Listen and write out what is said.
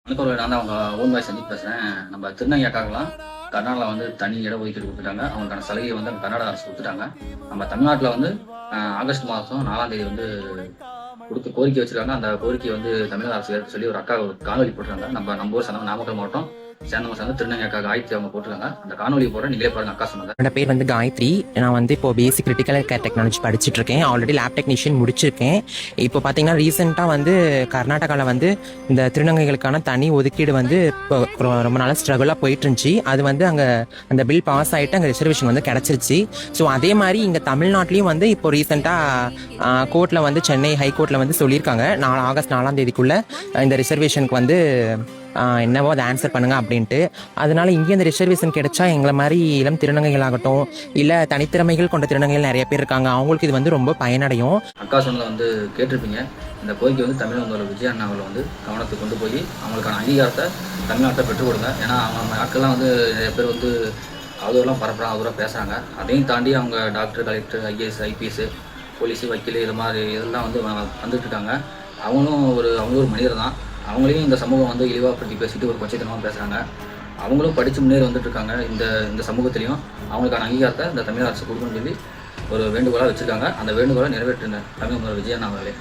வணக்கம். நான் தான் அவங்க ஓன் வாய்ஸ் சந்திப்பு பேசுகிறேன். நம்ம திருநங்கைக்காகலாம் கர்நாடகாவில் வந்து தனி இட ஒதுக்கீடு கொடுத்துட்டாங்க. அவங்களுக்கான சலுகையை வந்து அந்த கர்நாடக அரசு கொடுத்துட்டாங்க. நம்ம தமிழ்நாட்டில் வந்து ஆகஸ்ட் மாதம் 4ஆம் தேதி வந்து கொடுத்து கோரிக்கை வச்சிருக்காங்க. அந்த கோரிக்கையை வந்து தமிழக அரசு ஏற்க சொல்லி ஒரு அக்கா ஒரு காணொலி போட்டிருக்காங்க. நம்ம ஊர் சொன்னாங்க, நாமக்கல் மாவட்டம் சேர்ந்தவங்க சேர்ந்து திருநங்கைக்காக காயத்ரி அவங்க போட்டிருக்காங்க. அந்த காணொலி போடுற நீங்களே பாருங்க. அக்கா சொன்னாங்க. என்னோட பேர் வந்து காயத்ரி. நான் வந்து இப்போ பேசிக் கிரிட்டிக்கல் கேர் டெக்னாலஜி படிச்சுட்டு இருக்கேன். ஆல்ரெடி லேப் டெக்னீஷியன் முடிச்சிருக்கேன். இப்போ பார்த்தீங்கன்னா ரீசெண்டாக வந்து கர்நாடகாவில் வந்து இந்த திருநங்கைகளுக்கான தனி ஒதுக்கீடு வந்து இப்போ ரொம்ப நாளாக ஸ்ட்ரகிளாக போயிட்டு இருந்துச்சு. அது வந்து அங்கே அந்த பில் பாஸ் ஆகிட்டு அங்கே ரிசர்வேஷன் வந்து கிடச்சிருச்சு. ஸோ அதே மாதிரி இங்கே தமிழ்நாட்டிலையும் வந்து இப்போ ரீசெண்டாக கோர்ட்டில் வந்து சென்னை ஹைகோர்ட்டில் வந்து சொல்லியிருக்காங்க, ஆகஸ்ட் 4ஆம் தேதிக்குள்ளே இந்த ரிசர்வேஷனுக்கு வந்து என்னவோ அதை ஆன்சர் பண்ணுங்க அப்படின்ட்டு. அதனால இங்கே இந்த ரிசர்வேஷன் கிடைச்சா எங்களை மாதிரி இளம் திருநங்கைகள் ஆகட்டும், இல்லை தனித்திறமைகள் கொண்ட திருநங்கைகள் நிறைய பேர் இருக்காங்க, அவங்களுக்கு இது வந்து ரொம்ப பயனடையும். அக்கா சொன்னதை வந்து கேட்டிருப்பீங்க. இந்த கோரிக்கை வந்து தமிழ் முதல்வர் விஜய் அண்ணா அவர்கள் வந்து கவனத்துக்கு கொண்டு போய் அவங்களுக்கான அங்கீகாரத்தை தமிழ்நாட்டில் பெற்றுக் கொடுங்க. ஏன்னா அவங்க ஆட்கள்லாம் வந்து நிறைய பேர் வந்து அவதூறுலாம் பரப்புறாங்க, அவதூறாக பேசுகிறாங்க. அதையும் தாண்டி அவங்க doctor, collector, IAS, IPS, police, வக்கீல் இது மாதிரி இதெல்லாம் வந்து வந்துட்டு இருக்காங்க. அவங்களும் ஒரு மனிதர் தான். அவங்களையும் இந்த சமூகம் வந்து இழிவாப்படுத்தி பேசிட்டு ஒரு கொச்சைத்தனமாக பேசுகிறாங்க. அவங்களும் படித்து முன்னேறி வந்துட்டு இருக்காங்க. இந்த சமூகத்திலையும் அவங்களுக்கான அங்கீகாரத்தை இந்த தமிழக அரசு கொடுக்கணும்னு சொல்லி ஒரு வேண்டுகோளாக வச்சுருக்காங்க. அந்த வேண்டுகோளை நிறைவேற்றுங்க தமிழ் முதல்வர் விஜய் அண்ணா அவர்களே.